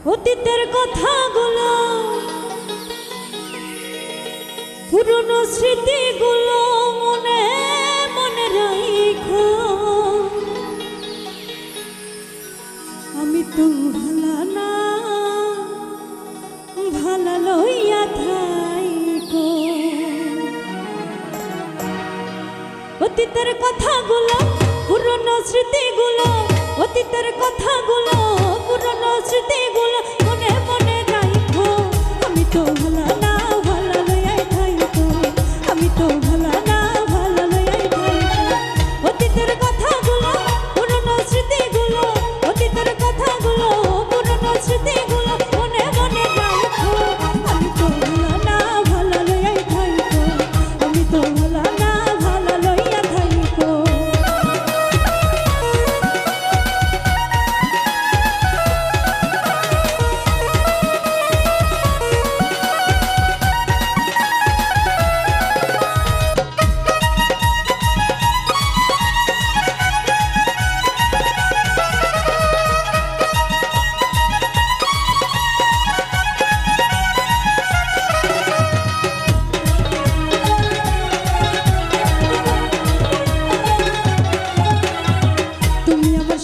অতীতের কথাগুলো, পুরনো স্মৃতিগুলো মনে মনে রাখো। আমি তো ভালা না ভালা লইয়া থাইকো। অতীতের কথাগুলো, পুরনো স্মৃতিগুলো, অতীতের কথাগুলো, পুরনো স্মৃতিগুলো মনে মনে রাখো। আমি তো ভালা না ভালা লইয়াই থাইকো। আমি তো ভালা না ভালা লইয়াই থাইকো। অতীতের কথাগুলো, পুরনো স্মৃতিগুলো, অতীতের কথাগুলো, পুরনো স্মৃতিগুলো মনে মনে রাখো। আমি তো ভালা না ভালা লইয়াই থাইকো। আমি তো ভালা না ভালা লইয়া থাইকো।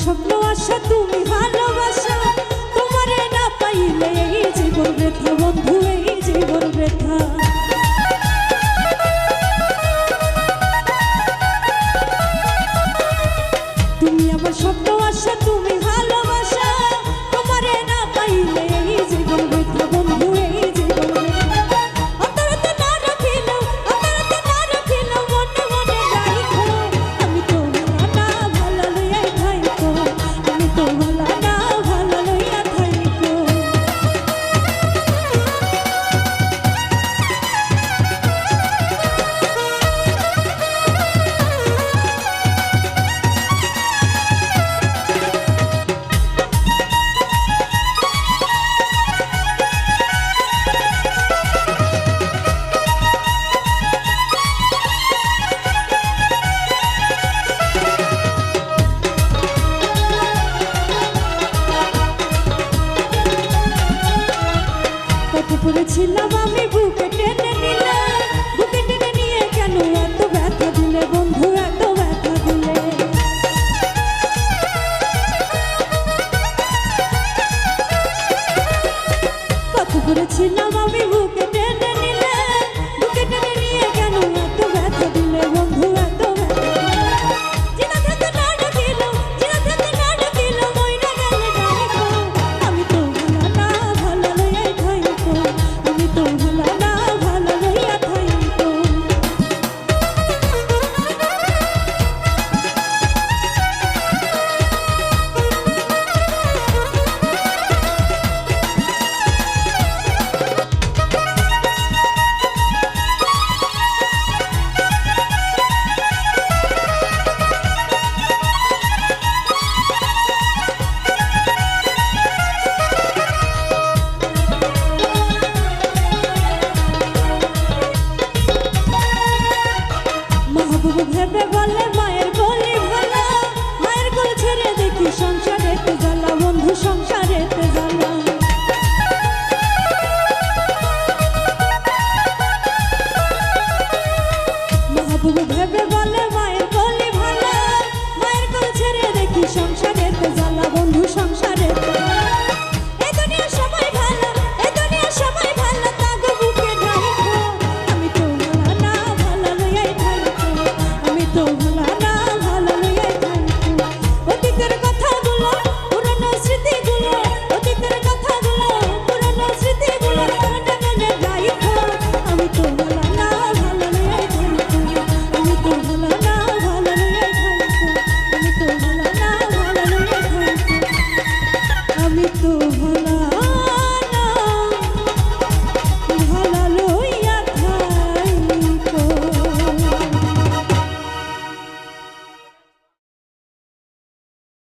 স্বপ্ন আশা তুমি ভালোবাসা, তোমারে না পাইলে এই জীবন বৃথা বন্ধু, এই জীবন বৃথা। তুমি আমার স্বপ্ন আশা তুমি ভালোবাসা, তোমারে না পাইলে এই জীবন বৃথা বন্ধু, এই জীবন বৃথা। অন্তরতে না রাখিলেও, অন্তরতে না রাখিলেও মনে মনে রাখো। আমি তো ভালা না ভালা লইয়াই থাইকো। আমি তো ভালা না ভালা লইয়া থাইকো। কত করেছিলাম আমি বুকে টেনে নিলে, বুকে টেনে নিয়ে কেন এত ব্যথা দিলে বন্ধু, এত ব্যথা দিলে। কত করেছিলাম আমি বুকে টেনে নিলে, বুকে টেনে নিয়ে কেন এত ব্যথা দিলে বন্ধু, এত ব্যথা দিলে। জিনা থেকে না ডাকিলো, জিনা থেকে না ডাকিলো মইরা গেলে ডাইকো। আমি তো ভালা না ভালা লইয়াই থাইকো। আমি তো ভালা না ভালা লইয়া থাইকো। মাহবুব ভেবে বলে মায়ের কোলে ভালা, মায়ের কোল ছেড়ে দেখি সংসারে তো জ্বালা বন্ধু, সংসারে